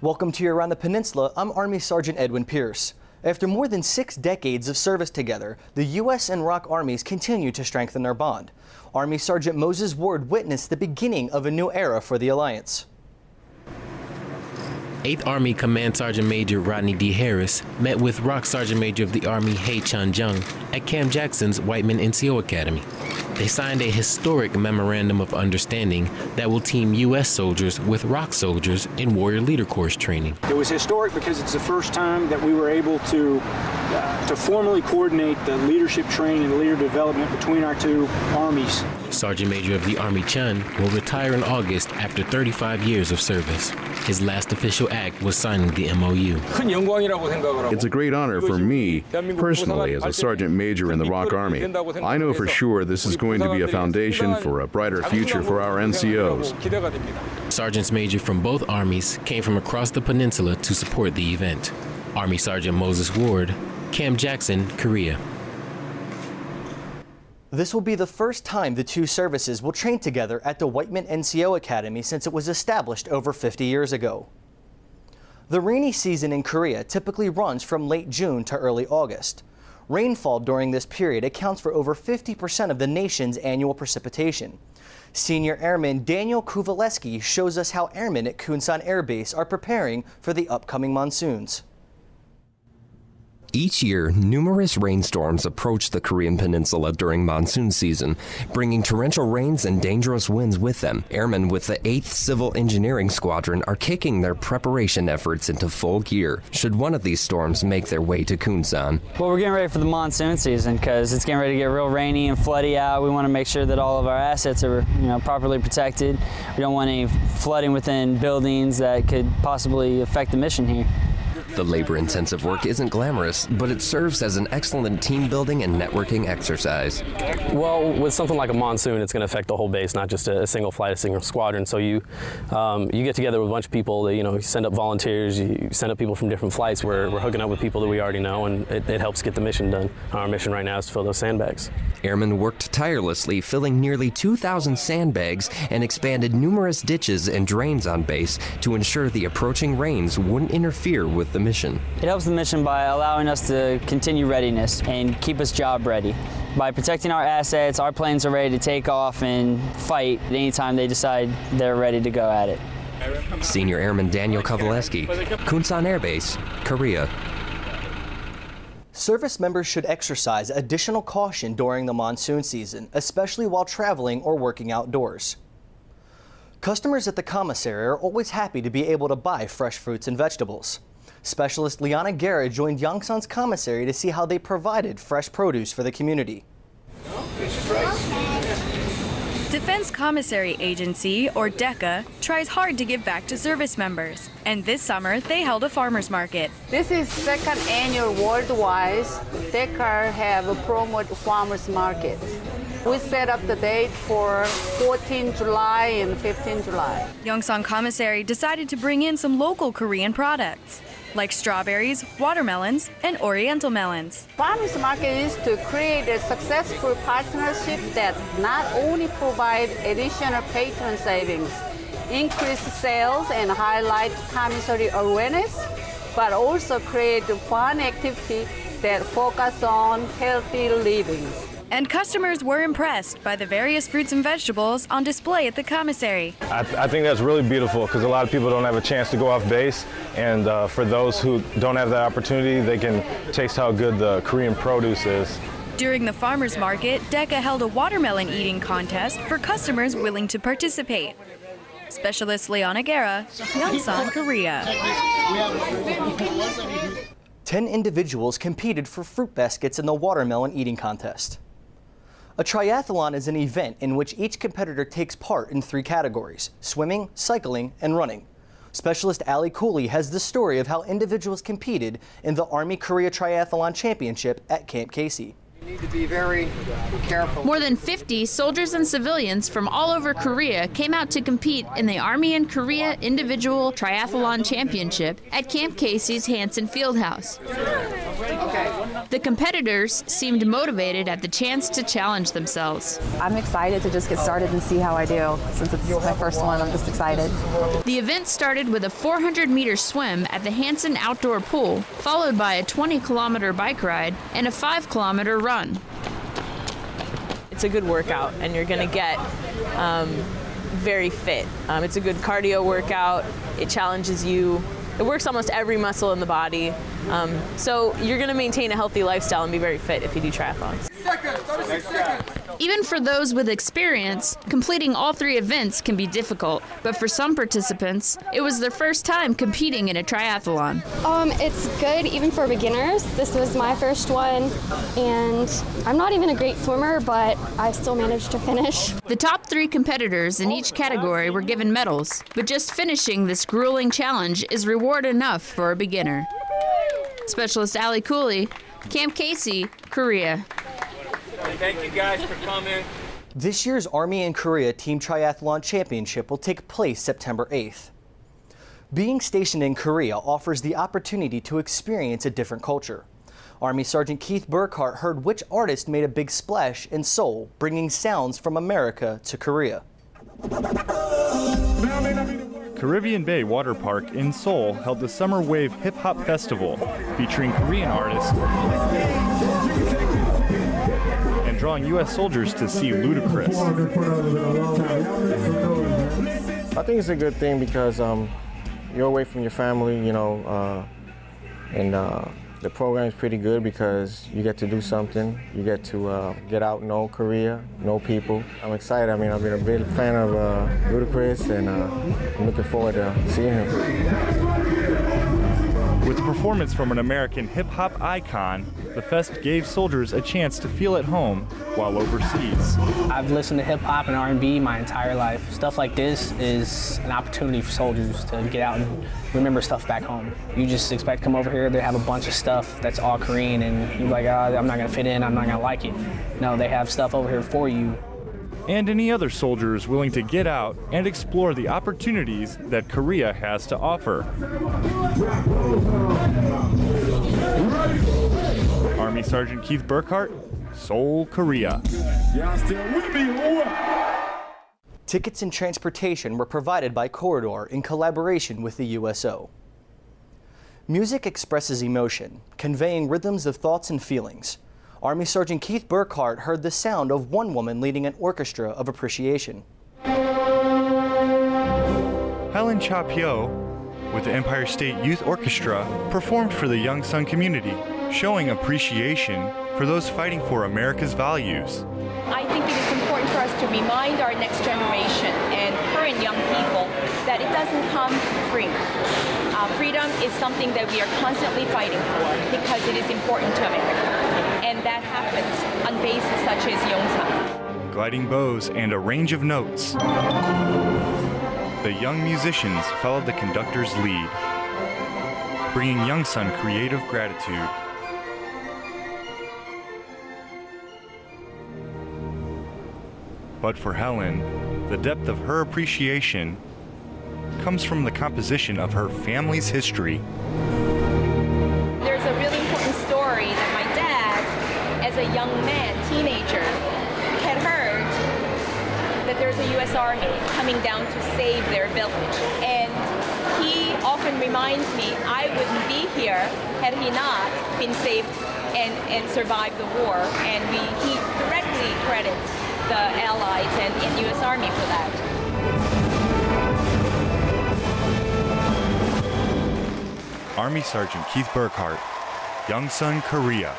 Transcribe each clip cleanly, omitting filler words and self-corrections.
Welcome to you Around the Peninsula. I'm Army Sergeant Edwin Pierce. After more than 6 decades of service together, the U.S. and ROK Armies continue to strengthen their bond. Army Sergeant Moses Ward witnessed the beginning of a new era for the alliance. 8th Army Command Sergeant Major Rodney D. Harris met with ROK Sergeant Major of the Army Hae Chun Jung at Cam Jackson's Whiteman NCO Academy. They signed a historic memorandum of understanding that will team U.S. soldiers with ROK soldiers in Warrior Leader Course training. It was historic because it's the first time that we were able to formally coordinate the leadership training and leader development between our two armies. Sergeant Major of the Army Chun will retire in August after 35 years of service. His last official act was signing the MOU. It's a great honor for me, personally, as a Sergeant Major in the ROK Army. I know for sure this is going to be a foundation for a brighter future for our NCOs. Sergeants Major from both armies came from across the peninsula to support the event. Army Sergeant Moses Ward, Cam Jackson, Korea. This will be the first time the two services will train together at the Whiteman NCO Academy since it was established over 50 years ago. The rainy season in Korea typically runs from late June to early August. Rainfall during this period accounts for over 50% of the nation's annual precipitation. Senior Airman Daniel Kowaleski shows us how airmen at Kunsan Air Base are preparing for the upcoming monsoons. Each year, numerous rainstorms approach the Korean Peninsula during monsoon season, bringing torrential rains and dangerous winds with them. Airmen with the 8th Civil Engineering Squadron are kicking their preparation efforts into full gear should one of these storms make their way to Kunsan. Well, we're getting ready for the monsoon season because it's getting ready to get real rainy and floody out. We want to make sure that all of our assets are, properly protected. We don't want any flooding within buildings that could possibly affect the mission here. The labor-intensive work isn't glamorous, but it serves as an excellent team-building and networking exercise. Well, with something like a monsoon, it's going to affect the whole base, not just a single flight, a single squadron. So you get together with a bunch of people, that, you send up volunteers, you send up people from different flights. We're hooking up with people that we already know, and it helps get the mission done. Our mission right now is to fill those sandbags. Airmen worked tirelessly, filling nearly 2,000 sandbags and expanded numerous ditches and drains on base to ensure the approaching rains wouldn't interfere with the mission. It helps the mission by allowing us to continue readiness and keep us job ready. By protecting our assets, our planes are ready to take off and fight anytime they decide they're ready to go at it. Senior Airman Daniel Kowaleski, Kunsan Air Base, Korea. Service members should exercise additional caution during the monsoon season, especially while traveling or working outdoors. Customers at the commissary are always happy to be able to buy fresh fruits and vegetables. Specialist Liana Guerra joined Yongsan's commissary to see how they provided fresh produce for the community. Defense Commissary Agency, or DECA, tries hard to give back to service members. And this summer, they held a farmer's market. This is second annual worldwide DECA have promote farmer's market. We set up the date for 14 July and 15 July. Yongsan Commissary decided to bring in some local Korean products, like strawberries, watermelons, and oriental melons. Farmers market is to create a successful partnership that not only provide additional patron savings, increase sales and highlight commissary awareness, but also create fun activity that focus on healthy living. And customers were impressed by the various fruits and vegetables on display at the commissary. I think that's really beautiful because a lot of people don't have a chance to go off base, and for those who don't have that opportunity, they can taste how good the Korean produce is. During the farmers market, DECA held a watermelon eating contest for customers willing to participate. Specialist Liana Guerra, Yongsan, Korea. 10 individuals competed for fruit baskets in the watermelon eating contest. A triathlon is an event in which each competitor takes part in 3 categories: swimming, cycling, and running. Specialist Ali Cooley has the story of how individuals competed in the Army Korea Triathlon Championship at Camp Casey. You need to be very careful. More than 50 soldiers and civilians from all over Korea came out to compete in the Army and Korea Individual Triathlon Championship at Camp Casey's Hansen Fieldhouse. Okay. The competitors seemed motivated at the chance to challenge themselves. I'm excited to just get started and see how I do. Since it's my first one, I'm just excited. The event started with a 400-meter swim at the Hanson Outdoor Pool, followed by a 20-kilometer bike ride and a 5-kilometer run. It's a good workout, and you're going to get very fit. It's a good cardio workout. It challenges you. It works almost every muscle in the body. So you're going to maintain a healthy lifestyle and be very fit if you do triathlons. Even for those with experience, completing all 3 events can be difficult. But for some participants, it was their first time competing in a triathlon. It's good even for beginners. This was my first one, and I'm not even a great swimmer, but I still managed to finish. The top 3 competitors in each category were given medals, but just finishing this grueling challenge is reward enough for a beginner. Specialist Allie Cooley, Camp Casey, Korea. Thank you guys for coming. This year's Army in Korea Team Triathlon Championship will take place September 8th. Being stationed in Korea offers the opportunity to experience a different culture. Army Sergeant Keith Burkhart heard which artist made a big splash in Seoul, bringing sounds from America to Korea. Caribbean Bay Water Park in Seoul held the Summer Wave Hip Hop Festival, featuring Korean artists and drawing U.S. soldiers to see Ludacris. I think it's a good thing because you're away from your family, you know, and the program is pretty good because you get to do something. You get to get out, know Korea, know people. I'm excited. I mean, I've been a big fan of Ludacris, and I'm looking forward to seeing him. With a performance from an American hip-hop icon, the fest gave soldiers a chance to feel at home while overseas. I've listened to hip-hop and R&B my entire life. Stuff like this is an opportunity for soldiers to get out and remember stuff back home. You just expect to come over here, they have a bunch of stuff that's all Korean, and you're like, I'm not gonna fit in, I'm not gonna like it. No, they have stuff over here for you. And any other soldiers willing to get out and explore the opportunities that Korea has to offer. Army Sergeant Keith Burkhart, Seoul, Korea. Tickets and transportation were provided by Corridor in collaboration with the USO. Music expresses emotion, conveying rhythms of thoughts and feelings. Army Sergeant Keith Burkhart heard the sound of one woman leading an orchestra of appreciation. Helen Cha-pyo, with the Empire State Youth Orchestra, performed for the Young Sun community, showing appreciation for those fighting for America's values. I think it is important for us to remind our next generation and current young people that it doesn't come free. Freedom is something that we are constantly fighting for because it is important to America. And that happens on bases such as Yongsan. Gliding bows and a range of notes, the young musicians followed the conductor's lead, bringing Yongsan creative gratitude. But for Helen, the depth of her appreciation comes from the composition of her family's history. There's a really important story that my dad, as a young man, teenager, had heard that there's a U.S. Army coming down to save their village. And he often reminds me, I wouldn't be here had he not been saved and survived the war. And he directly credits the Allies and U.S. Army for that. Army Sergeant Keith Burkhart, Yongsan, Korea.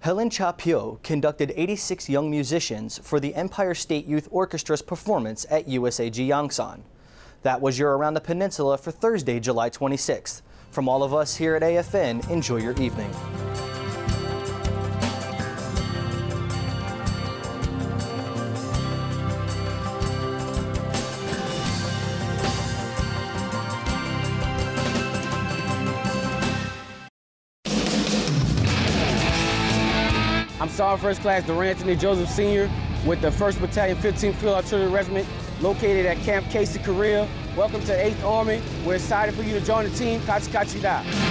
Helen Cha-pyo conducted 86 young musicians for the Empire State Youth Orchestra's performance at USAG Yongsan. That was your Around the Peninsula for Thursday, July 26th. From all of us here at AFN, enjoy your evening. I'm Sergeant First Class Durantony Joseph Sr. with the 1st Battalion 15th Field Artillery Regiment located at Camp Casey, Korea. Welcome to the 8th Army. We're excited for you to join the team. Kachi Kachi Da.